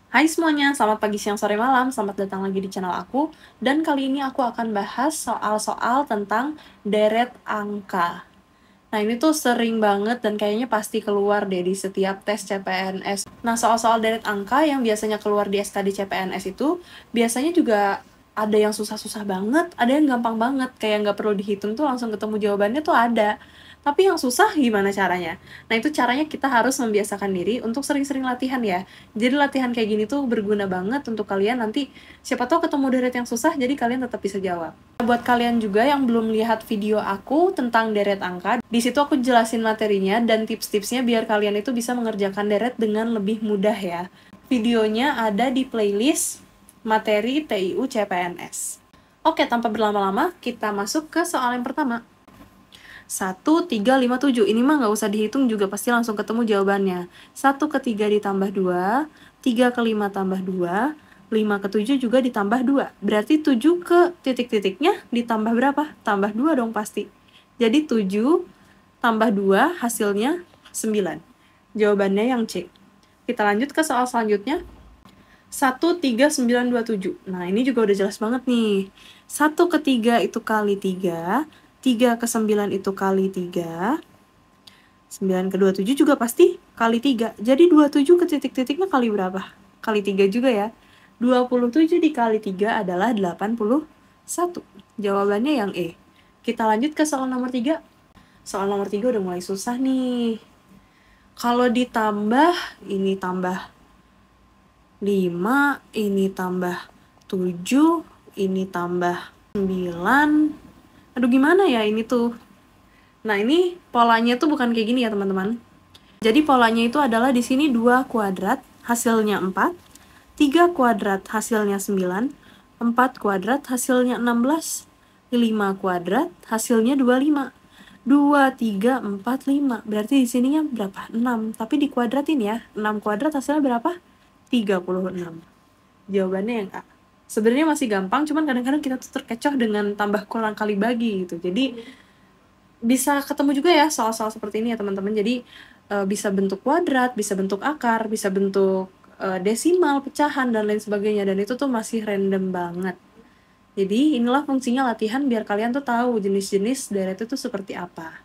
Hai semuanya, selamat pagi, siang, sore, malam. Selamat datang lagi di channel aku. Dan kali ini aku akan bahas soal-soal tentang deret angka. Nah, ini tuh sering banget dan kayaknya pasti keluar deh di setiap tes CPNS. Nah, soal-soal deret angka yang biasanya keluar di SKD CPNS itu biasanya juga ada yang susah-susah banget, ada yang gampang banget, kayak nggak perlu dihitung tuh langsung ketemu jawabannya tuh ada. Tapi yang susah gimana caranya? Nah, itu caranya kita harus membiasakan diri untuk sering-sering latihan ya. Jadi latihan kayak gini tuh berguna banget untuk kalian nanti, siapa tahu ketemu deret yang susah, jadi kalian tetap bisa jawab. Buat kalian juga yang belum lihat video aku tentang deret angka, di situ aku jelasin materinya dan tips-tipsnya biar kalian itu bisa mengerjakan deret dengan lebih mudah ya. Videonya ada di playlist materi TIU CPNS. Oke, tanpa berlama-lama, kita masuk ke soal yang pertama. 1, 3, 5, 7. Ini mah nggak usah dihitung juga pasti langsung ketemu jawabannya. 1 ke 3 ditambah 2, 3 ke 5 tambah 2, 5 ke 7 juga ditambah 2. Berarti 7 ke titik-titiknya ditambah berapa? Tambah 2 dong pasti. Jadi 7 tambah 2 hasilnya 9. Jawabannya yang C. Kita lanjut ke soal selanjutnya. 1, 3, 9, 2, 7. Nah, ini juga udah jelas banget nih. 1 ke 3 itu kali 3, 3 ke 9 itu kali 3, 9 ke 27 juga pasti kali 3. Jadi 27 ke titik-titiknya kali berapa? Kali 3 juga ya. 27 dikali 3 adalah 81. Jawabannya yang E. Kita lanjut ke soal nomor 3. Soal nomor 3 udah mulai susah nih. Kalau ditambah, ini tambah 5, ini tambah 7, ini tambah 9. Aduh gimana ya ini tuh? Nah, ini polanya tuh bukan kayak gini ya, teman-teman. Jadi polanya itu adalah di sini 2 kuadrat hasilnya 4, 3 kuadrat hasilnya 9, 4 kuadrat hasilnya 16, 5 kuadrat hasilnya 25. 2, 3, 4, 5. Berarti di sininya berapa? 6. Tapi dikuadratin ya. 6 kuadrat hasilnya berapa? 36. Jawabannya yang A. Sebenarnya masih gampang, cuman kadang-kadang kita tuh terkecoh dengan tambah kurang kali bagi gitu. Jadi bisa ketemu juga ya soal-soal seperti ini ya teman-teman. Jadi bisa bentuk kuadrat, bisa bentuk akar, bisa bentuk desimal, pecahan, dan lain sebagainya. Dan itu tuh masih random banget. Jadi inilah fungsinya latihan biar kalian tuh tahu jenis-jenis deret itu seperti apa.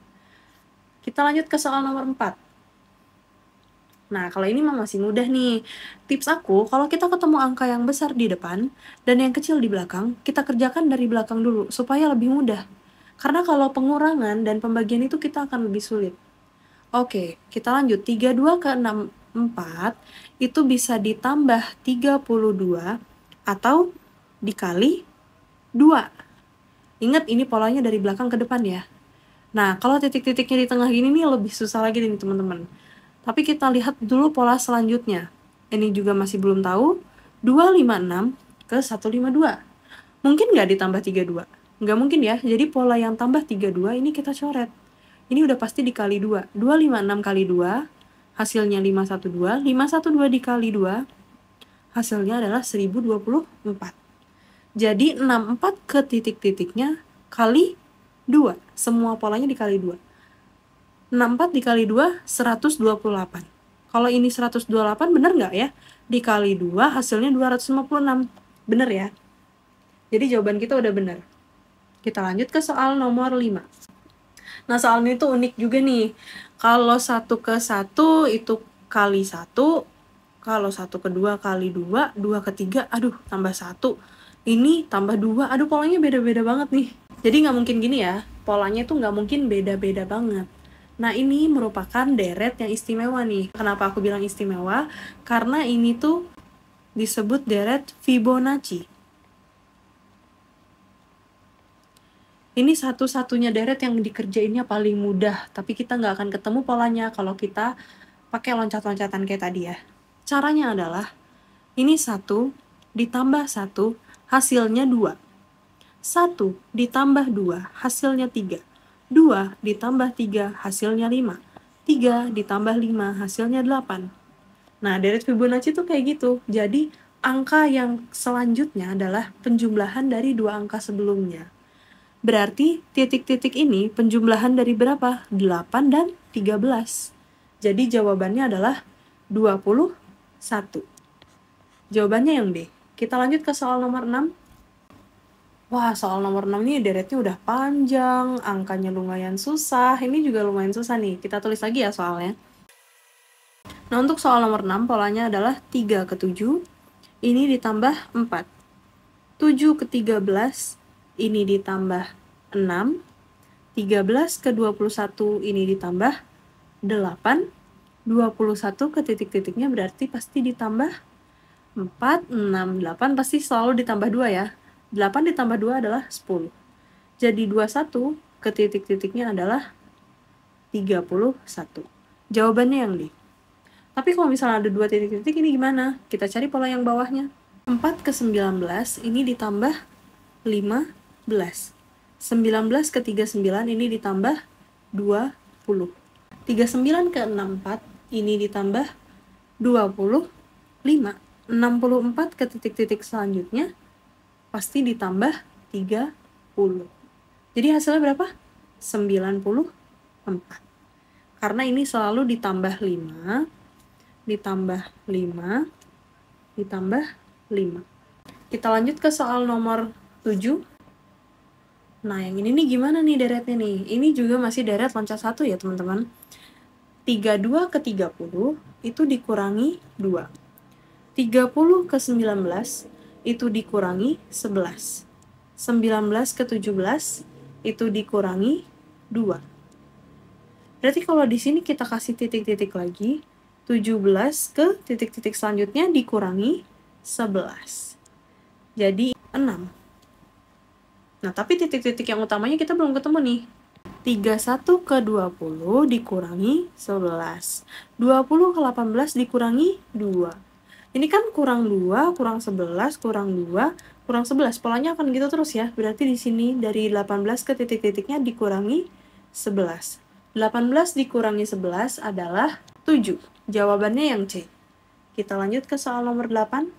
Kita lanjut ke soal nomor 4. Nah, kalau ini mah masih mudah nih. Tips aku, kalau kita ketemu angka yang besar di depan dan yang kecil di belakang, kita kerjakan dari belakang dulu supaya lebih mudah. Karena kalau pengurangan dan pembagian itu kita akan lebih sulit. Oke, kita lanjut. 32 ke 64 itu bisa ditambah 32 atau dikali 2. Ingat, ini polanya dari belakang ke depan ya. Nah, kalau titik-titiknya di tengah gini nih lebih susah lagi nih teman-teman. Tapi kita lihat dulu pola selanjutnya. Ini juga masih belum tahu. 256 ke 152. Mungkin nggak ditambah 32? Nggak mungkin ya. Jadi pola yang tambah 32 ini kita coret. Ini udah pasti dikali 2. 256 kali 2, hasilnya 512. 512 dikali 2, hasilnya adalah 1024. Jadi 64 ke titik-titiknya kali 2. Semua polanya dikali 2. 64 dikali 2, 128. Kalau ini 128 bener nggak ya? Dikali 2 hasilnya 256. Bener ya? Jadi jawaban kita udah bener. Kita lanjut ke soal nomor 5. Nah, soal ini tuh unik juga nih. Kalau 1 ke 1 itu kali 1. Kalau 1 ke 2 kali 2. 2 ke 3, aduh tambah 1. Ini tambah 2, aduh polanya beda-beda banget nih. Jadi nggak mungkin gini ya. Polanya tuh nggak mungkin beda-beda banget. Nah, ini merupakan deret yang istimewa nih. Kenapa aku bilang istimewa? Karena ini tuh disebut deret Fibonacci. Ini satu-satunya deret yang dikerjainnya paling mudah, tapi kita nggak akan ketemu polanya kalau kita pakai loncat-loncatan kayak tadi ya. Caranya adalah, ini 1 ditambah 1, hasilnya 2. 1 ditambah 2, hasilnya 3. 2 ditambah 3, hasilnya 5. 3 ditambah 5, hasilnya 8. Nah, deret Fibonacci tuh kayak gitu. Jadi, angka yang selanjutnya adalah penjumlahan dari dua angka sebelumnya. Berarti titik-titik ini penjumlahan dari berapa? 8 dan 13. Jadi jawabannya adalah 21. Jawabannya yang D. Kita lanjut ke soal nomor 6. Wah, soal nomor 6 nih deretnya udah panjang, angkanya lumayan susah. Ini juga lumayan susah nih. Kita tulis lagi ya soalnya. Nah, untuk soal nomor 6, polanya adalah 3 ke 7, ini ditambah 4. 7 ke 13, ini ditambah 6. 13 ke 21, ini ditambah 8. 21 ke titik-titiknya berarti pasti ditambah 4, 6, 8 pasti selalu ditambah 2 ya. 8 ditambah 2 adalah 10. Jadi 21 ke titik-titiknya adalah 31. Jawabannya yang D. Tapi kalau misalnya ada 2 titik-titik ini gimana? Kita cari pola yang bawahnya. 4 ke 19 ini ditambah 15. 19 ke 39 ini ditambah 20. 39 ke 64 ini ditambah 25. 64 ke titik-titik selanjutnya pasti ditambah 30. Jadi hasilnya berapa? 94. Karena ini selalu ditambah 5, ditambah 5, ditambah 5. Kita lanjut ke soal nomor 7. Nah, yang ini nih gimana nih deretnya nih? Ini juga masih deret loncat 1 ya, teman-teman. 32 ke 30 itu dikurangi 2. 30 ke 19 itu dikurangi 11. 19 ke 17 itu dikurangi 2. Berarti kalau di sini kita kasih titik-titik lagi, 17 ke titik-titik selanjutnya dikurangi 11. Jadi 6. Nah, tapi titik-titik yang utamanya kita belum ketemu nih. 31 ke 20 dikurangi 11. 20 ke 18 dikurangi 2. Ini kan kurang 2, kurang 11, kurang 2, kurang 11. Polanya akan gitu terus ya. Berarti di sini dari 18 ke titik-titiknya dikurangi 11. 18 dikurangi 11 adalah 7. Jawabannya yang C. Kita lanjut ke soal nomor 8.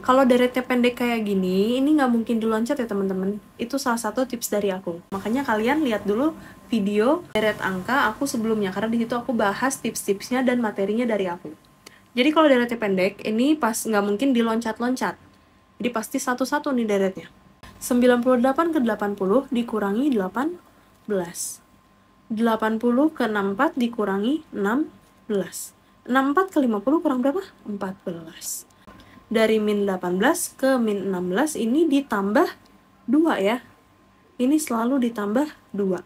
Kalau deretnya pendek kayak gini, ini nggak mungkin diloncat ya teman-teman. Itu salah satu tips dari aku. Makanya kalian lihat dulu video deret angka aku sebelumnya, karena di situ aku bahas tips-tipsnya dan materinya dari aku. Jadi kalau deretnya pendek, ini pas nggak mungkin diloncat-loncat. Jadi pasti satu-satu nih deretnya. 98 ke 80 dikurangi 18. 80 ke 64 dikurangi 16. 64 ke 50 kurang berapa? 14. Dari min 18 ke min 16 ini ditambah 2 ya. Ini selalu ditambah 2.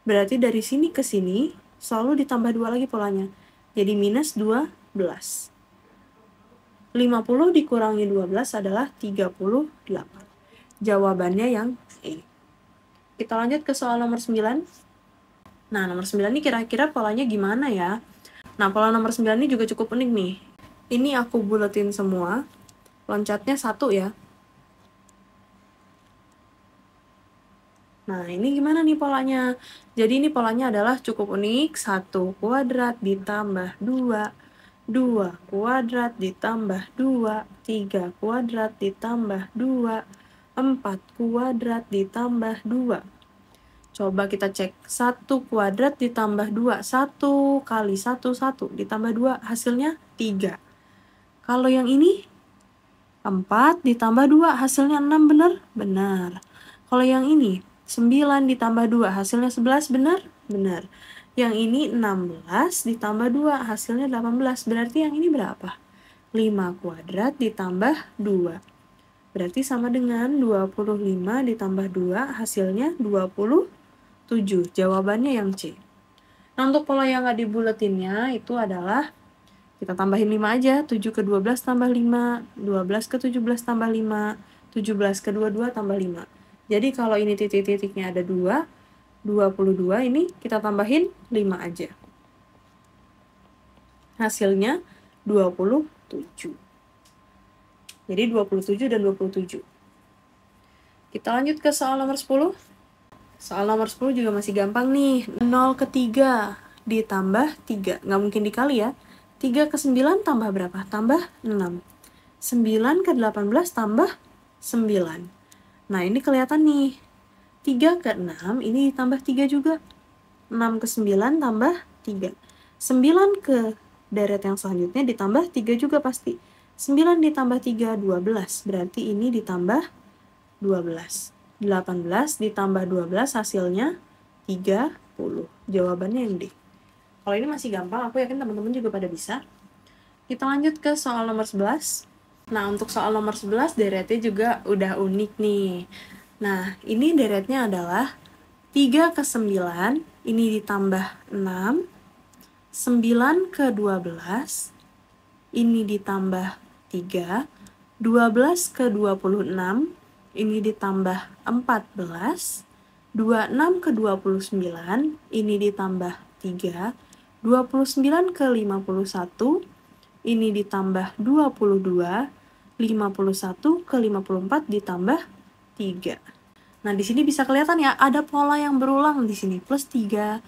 Berarti dari sini ke sini selalu ditambah 2 lagi polanya. Jadi minus 12. 50 dikurangi 12 adalah 38. Jawabannya yang E. Kita lanjut ke soal nomor 9. Nah, nomor 9 ini kira-kira polanya gimana ya? Nah, pola nomor 9 ini juga cukup unik nih. Ini aku buletin semua. Loncatnya 1 ya. Nah, ini gimana nih polanya? Jadi ini polanya adalah cukup unik. 1 kuadrat ditambah 2. 2 kuadrat ditambah 2. 3 kuadrat ditambah 2. 4 kuadrat ditambah 2. Coba kita cek. 1 kuadrat ditambah 2. 1 kali 1, 1. Ditambah 2, hasilnya 3. Kalau yang ini, 4 ditambah 2, hasilnya 6, benar? Benar. Kalau yang ini, 9 ditambah 2, hasilnya 11, benar? Benar. Yang ini 16 ditambah 2, hasilnya 18. Berarti yang ini berapa? 5 kuadrat ditambah 2. Berarti sama dengan 25 ditambah 2, hasilnya 27. Jawabannya yang C. Nah, untuk pola yang nggak dibuletinnya itu adalah kita tambahin 5 aja. 7 ke 12 tambah 5. 12 ke 17 tambah 5. 17 ke 22 tambah 5. Jadi kalau ini titik-titiknya ada 2, 22 ini kita tambahin 5 aja. Hasilnya 27. Jadi 27 dan 27. Kita lanjut ke soal nomor 10. Soal nomor 10 juga masih gampang nih. 0 ke 3 ditambah 3. Nggak mungkin dikali ya. 3 ke 9 tambah berapa? Tambah 6. 9 ke 18 tambah 9. Nah, ini kelihatan nih. 3 ke 6 ini ditambah 3 juga. 6 ke 9 tambah 3. 9 ke deret yang selanjutnya ditambah 3 juga pasti. 9 ditambah 3, 12. Berarti ini ditambah 12. 18 ditambah 12 hasilnya 30. Jawabannya yang D. Kalau ini masih gampang, aku yakin teman-teman juga pada bisa. Kita lanjut ke soal nomor 11. Nah, untuk soal nomor 11 deretnya juga udah unik nih. Nah, ini deretnya adalah 3 ke 9, ini ditambah 6, 9 ke 12, ini ditambah 3, 12 ke 26, ini ditambah 14, 26 ke 29, ini ditambah 3, 29 ke 51, ini ditambah 22, 51 ke 54 ditambah 3. Nah, di sini bisa kelihatan ya, ada pola yang berulang di sini. Plus 3,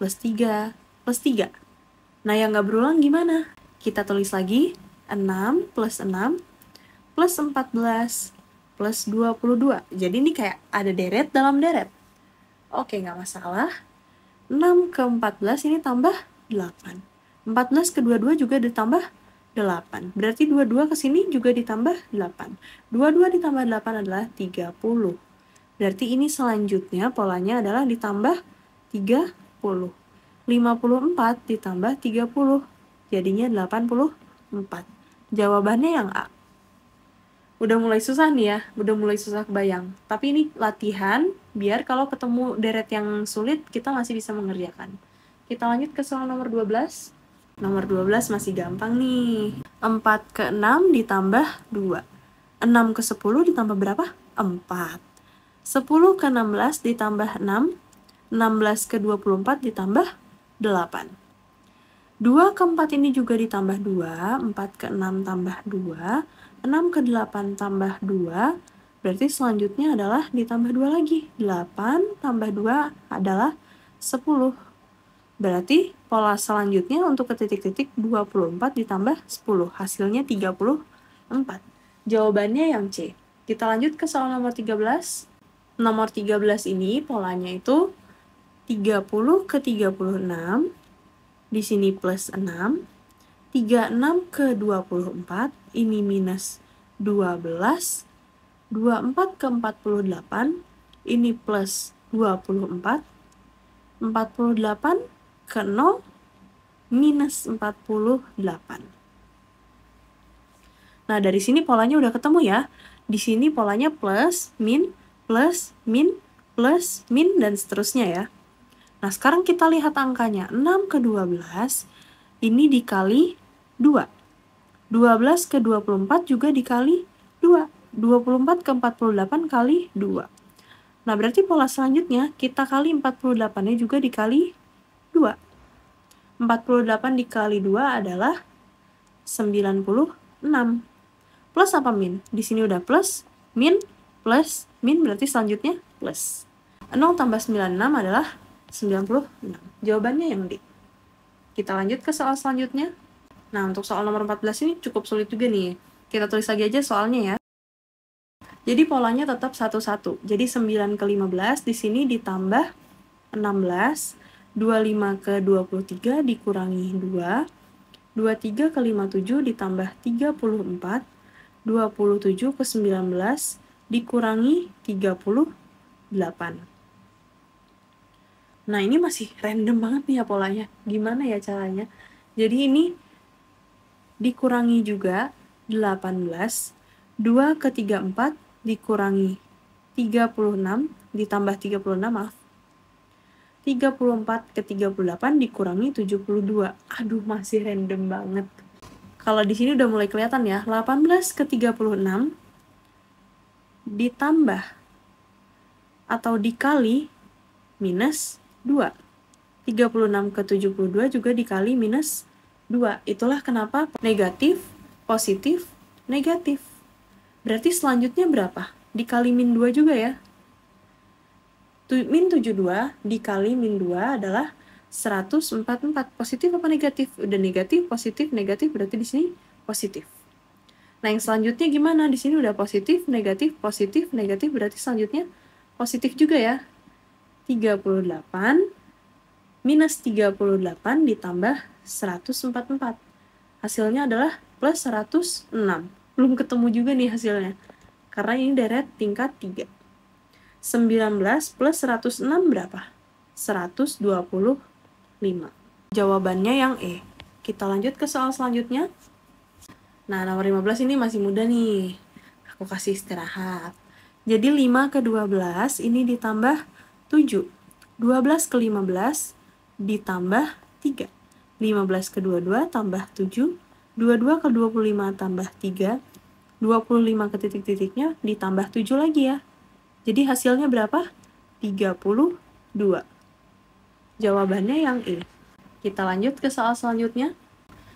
plus 3, plus 3. Nah, yang nggak berulang gimana? Kita tulis lagi, 6 plus 6 plus 14 plus 22. Jadi ini kayak ada deret dalam deret. Oke, nggak masalah. 6 ke 14 ini tambah 8. 14 ke 22 juga ditambah 8. Berarti 22 ke sini juga ditambah 8. 22 ditambah 8 adalah 30. Berarti ini selanjutnya polanya adalah ditambah 30. 54 ditambah 30. Jadinya 84. Jawabannya yang A. Udah mulai susah nih ya, udah mulai susah kebayang. Tapi ini latihan, biar kalau ketemu deret yang sulit, kita masih bisa mengerjakan. Kita lanjut ke soal nomor 12. Nomor 12 masih gampang nih. 4 ke 6 ditambah 2. 6 ke 10 ditambah berapa? 4. 10 ke 16 ditambah 6. 16 ke 24 ditambah 8. 2 ke 4 ini juga ditambah 2. 4 ke 6 tambah 2. 6 ke 8 tambah 2, berarti selanjutnya adalah ditambah 2 lagi. 8 tambah 2 adalah 10. Berarti pola selanjutnya untuk ke titik-titik 24 ditambah 10. Hasilnya 34. Jawabannya yang C. Kita lanjut ke soal nomor 13. Nomor 13 ini polanya itu 30 ke 36. Di sini plus 6. 36 ke 24, ini minus 12, 24 ke 48, ini plus 24, 48 ke 0, minus 48. Nah, dari sini polanya udah ketemu ya. Di sini polanya plus, min, dan seterusnya ya. Nah, sekarang kita lihat angkanya. 6 ke 12, ini dikali 2. 12 ke 24 juga dikali 2. 24 ke 48 kali 2. Nah, berarti pola selanjutnya kita kali 48-nya juga dikali 2. 48 dikali 2 adalah 96. Plus apa min? Di sini udah plus, min berarti selanjutnya plus. 0 tambah 96 adalah 96. Jawabannya yang D. Kita lanjut ke soal selanjutnya. Nah, untuk soal nomor 14 ini cukup sulit juga nih. Kita tulis lagi aja soalnya ya. Jadi polanya tetap 1-1. Jadi 9 ke 15 di sini ditambah 16. 25 ke 23 dikurangi 2. 23 ke 57 ditambah 34. 27 ke 19 dikurangi 38. Nah, ini masih random banget nih ya polanya. Gimana ya caranya? Jadi ini dikurangi juga 18, 2 ke 34 dikurangi 36, ditambah 36, maaf. 34 ke 38 dikurangi 72. Aduh, masih random banget. Kalau di sini udah mulai kelihatan ya, 18 ke 36 ditambah atau dikali minus 2. 36 ke 72 juga dikali minus 2. Itulah kenapa negatif, positif, negatif. Berarti selanjutnya berapa? Dikali min 2 juga ya. Min 72 dikali min 2 adalah 144. Positif apa negatif? Udah negatif, positif, negatif, berarti di sini positif. Nah, yang selanjutnya gimana? Di sini udah positif, negatif, berarti selanjutnya positif juga ya. 38 minus 38 ditambah 144. Hasilnya adalah plus 106. Belum ketemu juga nih hasilnya, karena ini deret tingkat 3. 19 plus 106 berapa? 125. Jawabannya yang E. Kita lanjut ke soal selanjutnya. Nah, nomor 15 ini masih mudah nih. Aku kasih istirahat. Jadi 5 ke 12 ini ditambah 7. 12 ke 15 ditambah 3. 15 ke 22 tambah 7. 22 ke 25 tambah 3. 25 ke titik-titiknya ditambah 7 lagi ya. Jadi hasilnya berapa? 32. Jawabannya yang E. Kita lanjut ke soal selanjutnya.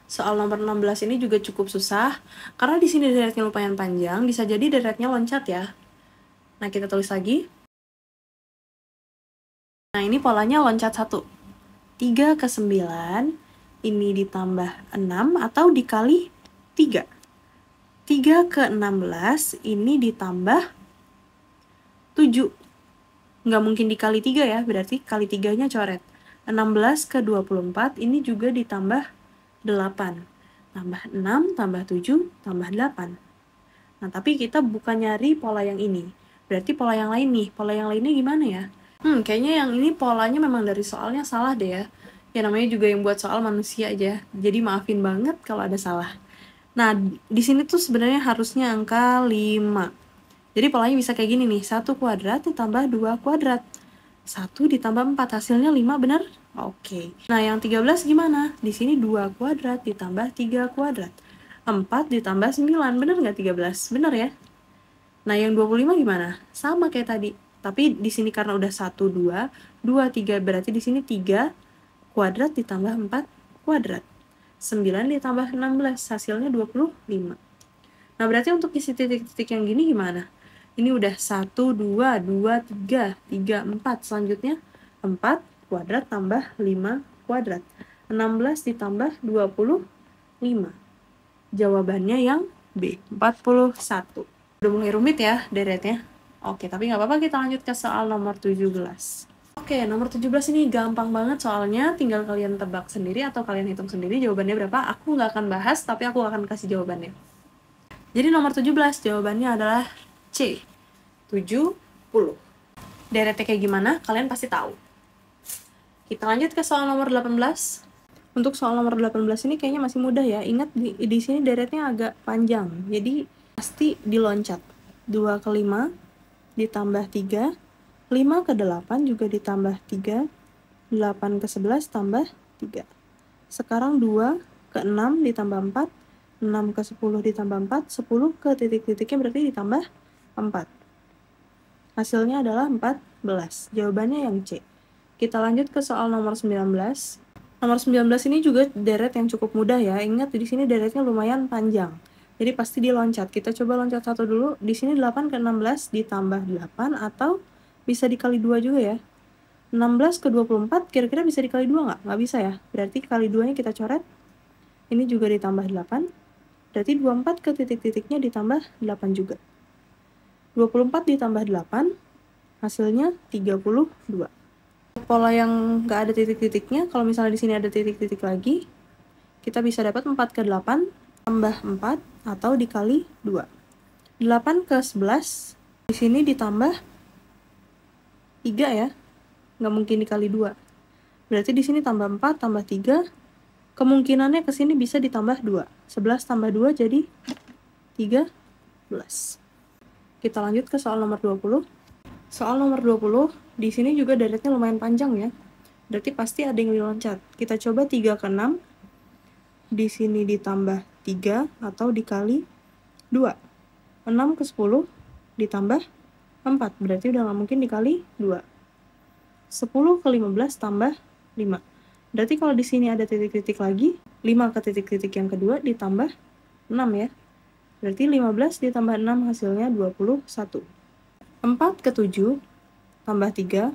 Soal nomor 16 ini juga cukup susah, karena di sini deretnya lumayan panjang, bisa jadi deretnya loncat ya. Nah, kita tulis lagi. Nah, ini polanya loncat 1. 3 ke 9, ini ditambah 6 atau dikali 3. 3 ke 16, ini ditambah 7. Nggak mungkin dikali 3 ya, berarti kali 3-nya coret. 16 ke 24, ini juga ditambah 8. Tambah 6, tambah 7, tambah 8. Nah, tapi kita bukan nyari pola yang ini. Berarti pola yang lain nih. Pola yang lainnya gimana ya? Kayaknya yang ini polanya memang dari soalnya salah deh ya. Ya namanya juga yang buat soal manusia aja. Jadi maafin banget kalau ada salah. Nah, di sini tuh sebenarnya harusnya angka 5. Jadi polanya bisa kayak gini nih. 1 kuadrat ditambah 2 kuadrat. 1 ditambah 4, hasilnya 5, bener? Oke. Nah, yang 13 gimana? Di sini 2 kuadrat ditambah 3 kuadrat. 4 ditambah 9, bener nggak 13? Bener ya? Nah, yang 25 gimana? Sama kayak tadi. Tapi di sini karena udah 1, 2, 2, 3, berarti di sini 3 kuadrat ditambah 4 kuadrat. 9 ditambah 16, hasilnya 25. Nah, berarti untuk isi titik-titik yang gini gimana? Ini udah 1, 2, 2, 3, 3, 4. Selanjutnya 4 kuadrat tambah 5 kuadrat. 16 ditambah 25. Jawabannya yang B, 41. Udah mulai rumit ya deretnya. Oke, tapi nggak apa-apa, kita lanjut ke soal nomor 17. Oke, nomor 17 ini gampang banget soalnya. Tinggal kalian tebak sendiri atau kalian hitung sendiri jawabannya berapa. Aku nggak akan bahas, tapi aku akan kasih jawabannya. Jadi nomor 17 jawabannya adalah C, 70. Deretnya kayak gimana? Kalian pasti tahu. Kita lanjut ke soal nomor 18. Untuk soal nomor 18 ini kayaknya masih mudah ya. Ingat di sini deretnya agak panjang. Jadi pasti diloncat. 2 ke 5 ditambah 3. 5 ke 8 juga ditambah 3. 8 ke 11 tambah 3. Sekarang 2 ke 6 ditambah 4. 6 ke 10 ditambah 4, 10 ke titik-titiknya berarti ditambah 4. Hasilnya adalah 14. Jawabannya yang C. Kita lanjut ke soal nomor 19. Nomor 19 ini juga deret yang cukup mudah ya. Ingat di sini deretnya lumayan panjang. Jadi pasti diloncat. Kita coba loncat satu dulu. Di sini 8 ke 16 ditambah 8 atau bisa dikali 2 juga ya. 16 ke 24 kira-kira bisa dikali 2 nggak? Nggak bisa ya. Berarti kali 2-nya kita coret. Ini juga ditambah 8. Berarti 24 ke titik-titiknya ditambah 8 juga. 24 ditambah 8, hasilnya 32. Pola yang nggak ada titik-titiknya, kalau misalnya di sini ada titik-titik lagi, kita bisa dapat 4 ke 8 tambah 4 atau dikali 2. 8 ke 11, di sini ditambah 3 ya, nggak mungkin dikali 2. Berarti di sini tambah 4 tambah 3, kemungkinannya ke sini bisa ditambah 2. 11 tambah 2 jadi 13. Kita lanjut ke soal nomor 20. Soal nomor 20, di sini juga deretnya lumayan panjang ya. Berarti pasti ada yang diloncat. Kita coba 3 ke 6. Di sini ditambah 3 atau dikali 2. 6 ke 10 ditambah 4. Berarti udah nggak mungkin dikali 2. 10 ke 15 tambah 5. Berarti kalau di sini ada titik-titik lagi, 5 ke titik-titik yang kedua ditambah 6 ya. Berarti 15 ditambah 6 hasilnya 21. 4 ke 7 tambah 3.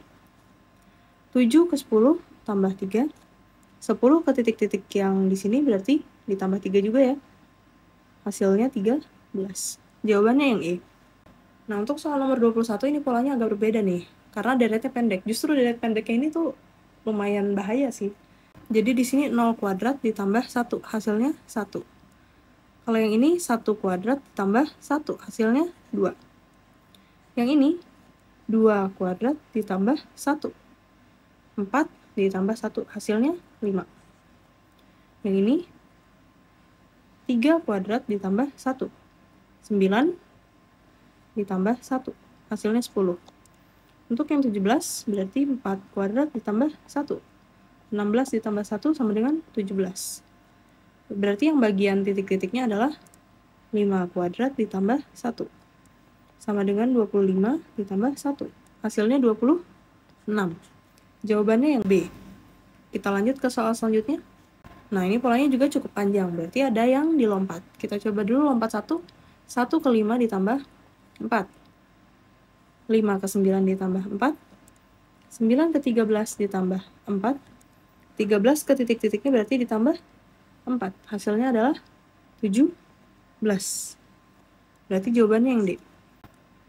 7 ke 10 tambah 3. 10 ke titik-titik yang di sini berarti ditambah 3 juga ya. Hasilnya 13. Jawabannya yang E. Nah, untuk soal nomor 21 ini polanya agak berbeda nih. Karena deretnya pendek. Justru deret pendeknya ini tuh lumayan bahaya sih. Jadi di sini 0 kuadrat ditambah 1, hasilnya 1. Kalau yang ini 1 kuadrat ditambah 1, hasilnya 2. Yang ini 2 kuadrat ditambah 1. 4 ditambah 1, hasilnya 5. Yang ini 3 kuadrat ditambah 1. 9 ditambah 1, hasilnya 10. Untuk yang 17, berarti 4 kuadrat ditambah 1. 16 ditambah 1 sama dengan 17. Berarti yang bagian titik-titiknya adalah 5 kuadrat ditambah 1. Sama dengan 25 ditambah 1. Hasilnya 26. Jawabannya yang B. Kita lanjut ke soal selanjutnya. Nah, ini polanya juga cukup panjang, berarti ada yang dilompat. Kita coba dulu lompat 1. 1 ke 5 ditambah 4. 5 ke 9 ditambah 4. 9 ke 13 ditambah 4. 13 ke titik-titiknya berarti ditambah 4. Hasilnya adalah 17. Berarti jawabannya yang D.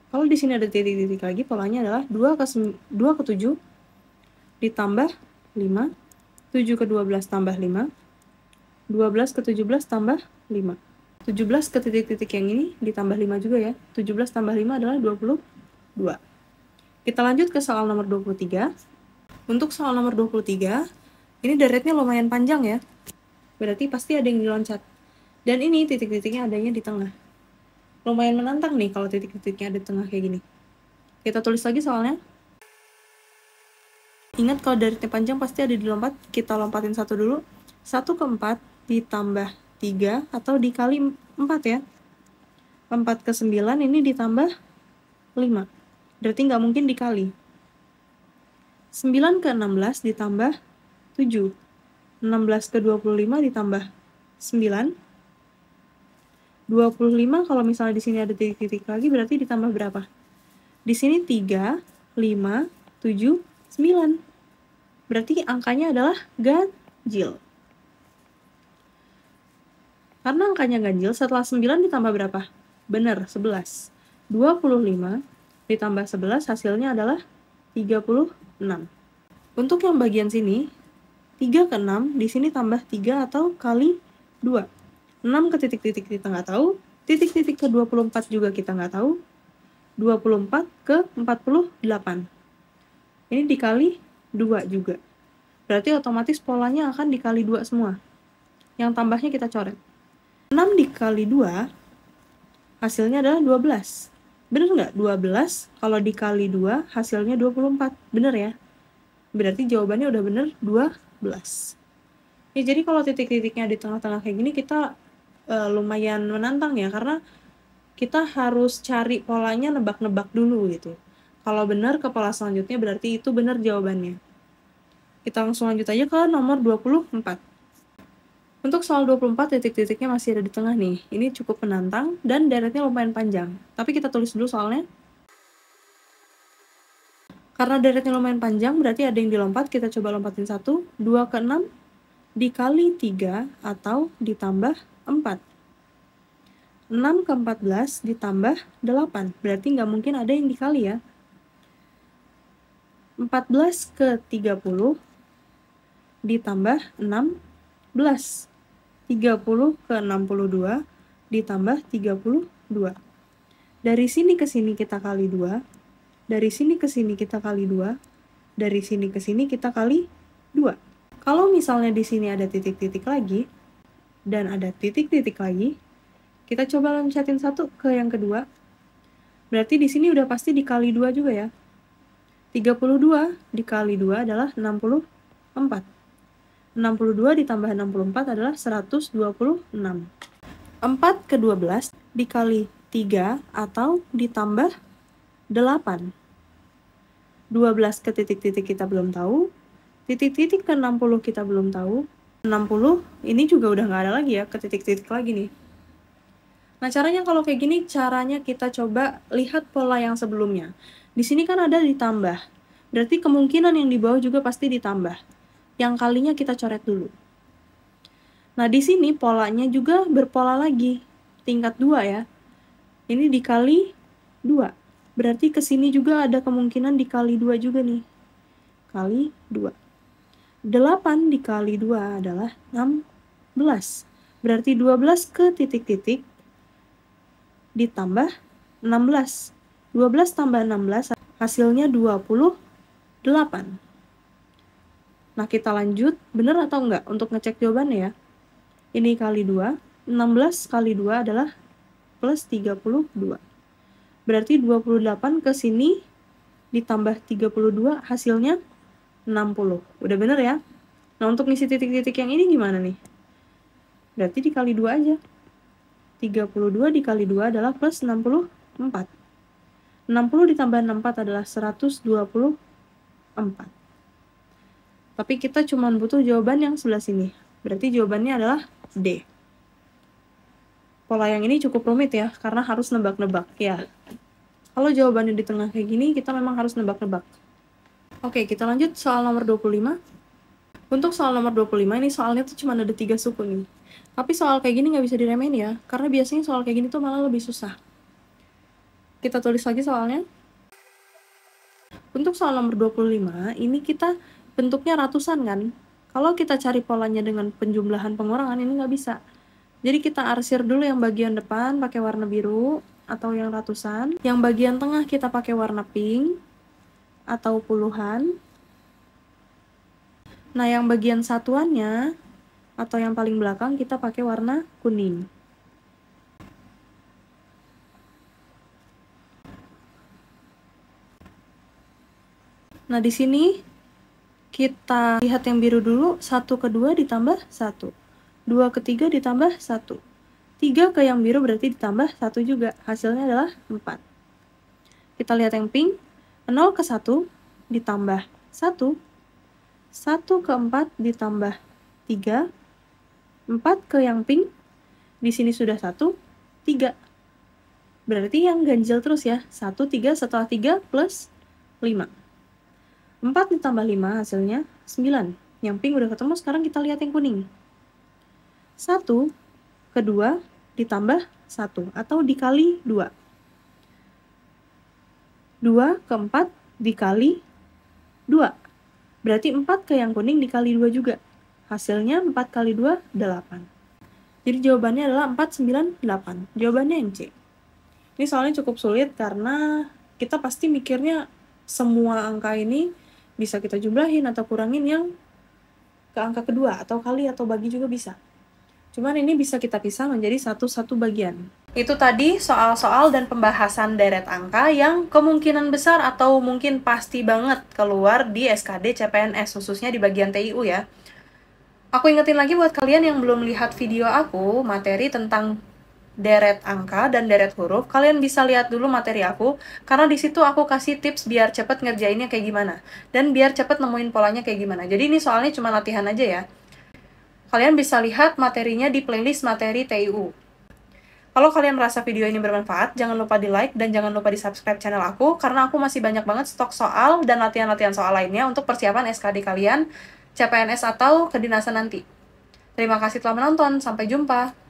Kalau di sini ada titik-titik lagi, polanya adalah 2 ke 7 ditambah 5. 7 ke 12 tambah 5. 12 ke 17 tambah 5. 17 ke titik-titik yang ini ditambah 5 juga ya. 17 tambah 5 adalah 22. Kita lanjut ke soal nomor 23. Untuk soal nomor 23, ini deretnya lumayan panjang ya. Berarti pasti ada yang diloncat. Dan ini titik-titiknya adanya di tengah. Lumayan menantang nih kalau titik-titiknya ada di tengah kayak gini. Kita tulis lagi soalnya. Ingat kalau deretnya panjang pasti ada dilompat. Kita lompatin satu dulu. 1 ke 4 ditambah 3 atau dikali 4 ya. 4 ke 9 ini ditambah 5. Berarti nggak mungkin dikali. 9 ke 16 ditambah 7. 16 ke 25 ditambah 9. 25 kalau misalnya di sini ada titik-titik lagi berarti ditambah berapa? Di sini 3, 5, 7, 9. Berarti angkanya adalah ganjil. Karena angkanya ganjil, setelah 9 ditambah berapa? Benar, 11. 25 ditambah 11 hasilnya adalah 36. Untuk yang bagian sini, 3 ke 6, di sini tambah 3 atau kali 2. 6 ke titik-titik kita nggak tahu, titik-titik ke 24 juga kita nggak tahu, 24 ke 48. Ini dikali 2 juga. Berarti otomatis polanya akan dikali 2 semua. Yang tambahnya kita coret. 6 dikali 2, hasilnya adalah 12. Bener nggak? 12 kalau dikali 2, hasilnya 24. Bener ya? Berarti jawabannya udah bener 12. Ya, jadi kalau titik-titiknya di tengah-tengah kayak gini, kita lumayan menantang ya, karena kita harus cari polanya, nebak-nebak dulu gitu. Kalau benar ke pola selanjutnya berarti itu benar jawabannya. Kita langsung lanjut aja ke nomor 24. Untuk soal 24, titik-titiknya masih ada di tengah nih. Ini cukup menantang dan deretnya lumayan panjang. Tapi kita tulis dulu soalnya. Karena deretnya lumayan panjang, berarti ada yang dilompat. Kita coba lompatin 1. 2 ke 6 dikali 3 atau ditambah 4. 6 ke 14 ditambah 8. Berarti nggak mungkin ada yang dikali ya. 14 ke 30 ditambah 16. 30 ke 62 ditambah 32. Dari sini ke sini kita kali 2. Dari sini ke sini kita kali 2. Dari sini ke sini kita kali 2. Kalau misalnya di sini ada titik-titik lagi, dan ada titik-titik lagi, kita coba loncatin 1 ke yang kedua. Berarti di sini udah pasti dikali 2 juga ya. 32 dikali 2 adalah 64. 62 ditambah 64 adalah 126. 4 ke 12 dikali 3 atau ditambah 8. 12 ke titik-titik kita belum tahu. Titik-titik ke 60 kita belum tahu. 60 ini juga udah nggak ada lagi ya, ke titik-titik lagi nih. Nah, caranya kalau kayak gini, caranya kita coba lihat pola yang sebelumnya. Di sini kan ada ditambah. Berarti kemungkinan yang di bawah juga pasti ditambah. Yang kalinya kita coret dulu. Nah, di sini polanya juga berpola lagi. Tingkat 2 ya. Ini dikali 2. Berarti ke sini juga ada kemungkinan dikali 2 juga nih. Kali 2. 8 dikali 2 adalah 16. Berarti 12 ke titik-titik ditambah 16. 12 tambah 16 hasilnya 28. Nah, kita lanjut, bener atau enggak untuk ngecek jawabannya ya. Ini kali 2, 16 kali 2 adalah plus 32. Berarti 28 ke sini ditambah 32 hasilnya 60. Udah bener ya? Nah, untuk ngisi titik-titik yang ini gimana nih? Berarti dikali 2 aja. 32 dikali 2 adalah plus 64. 60 ditambah 64 adalah 124. Tapi kita cuma butuh jawaban yang sebelah sini. Berarti jawabannya adalah D. Pola yang ini cukup rumit ya, karena harus nebak-nebak ya. Kalau jawabannya di tengah kayak gini, kita memang harus nebak-nebak. Oke, kita lanjut soal nomor 25. Untuk soal nomor 25, ini soalnya tuh cuma ada 3 suku nih. Tapi soal kayak gini nggak bisa diremehin ya, karena biasanya soal kayak gini tuh malah lebih susah. Kita tulis lagi soalnya. Untuk soal nomor 25, ini kita bentuknya ratusan kan? Kalau kita cari polanya dengan penjumlahan pengurangan, ini nggak bisa. Jadi kita arsir dulu yang bagian depan pakai warna biru atau yang ratusan. Yang bagian tengah kita pakai warna pink atau puluhan. Nah, yang bagian satuannya atau yang paling belakang kita pakai warna kuning. Nah, di sini kita lihat yang biru dulu, 1 ke 2 ditambah 1. 2 ke 3 ditambah 1. 3 ke yang biru berarti ditambah 1 juga. Hasilnya adalah 4. Kita lihat yang pink, 0 ke 1 ditambah 1. 1 ke 4 ditambah 3. 4 ke yang pink, di sini sudah 1, 3. Berarti yang ganjil terus ya, 1, 3, setelah 3 plus 5. 4 ditambah 5 hasilnya 9. Yang pink udah ketemu, sekarang kita lihat yang kuning. 1 ke 2 ditambah 1 atau dikali 2. 2 ke 4 dikali 2. Berarti 4 ke yang kuning dikali 2 juga. Hasilnya 4 kali 2, 8. Jadi jawabannya adalah 4, 9, 8. Jawabannya yang C. Ini soalnya cukup sulit karena kita pasti mikirnya semua angka ini bisa kita jumlahin atau kurangin yang ke angka kedua, atau kali atau bagi juga bisa. Cuman ini bisa kita pisah menjadi satu-satu bagian. Itu tadi soal-soal dan pembahasan deret angka yang kemungkinan besar atau mungkin pasti banget keluar di SKD CPNS, khususnya di bagian TIU ya. Aku ingetin lagi buat kalian yang belum lihat video aku, materi tentang deret angka dan deret huruf, kalian bisa lihat dulu materi aku, karena di situ aku kasih tips biar cepet ngerjainnya kayak gimana, dan biar cepet nemuin polanya kayak gimana. Jadi ini soalnya cuma latihan aja ya. Kalian bisa lihat materinya di playlist materi TIU. Kalau kalian merasa video ini bermanfaat, jangan lupa di like dan jangan lupa di subscribe channel aku, karena aku masih banyak banget stok soal dan latihan-latihan soal lainnya untuk persiapan SKD kalian, CPNS atau kedinasan nanti. Terima kasih telah menonton, sampai jumpa.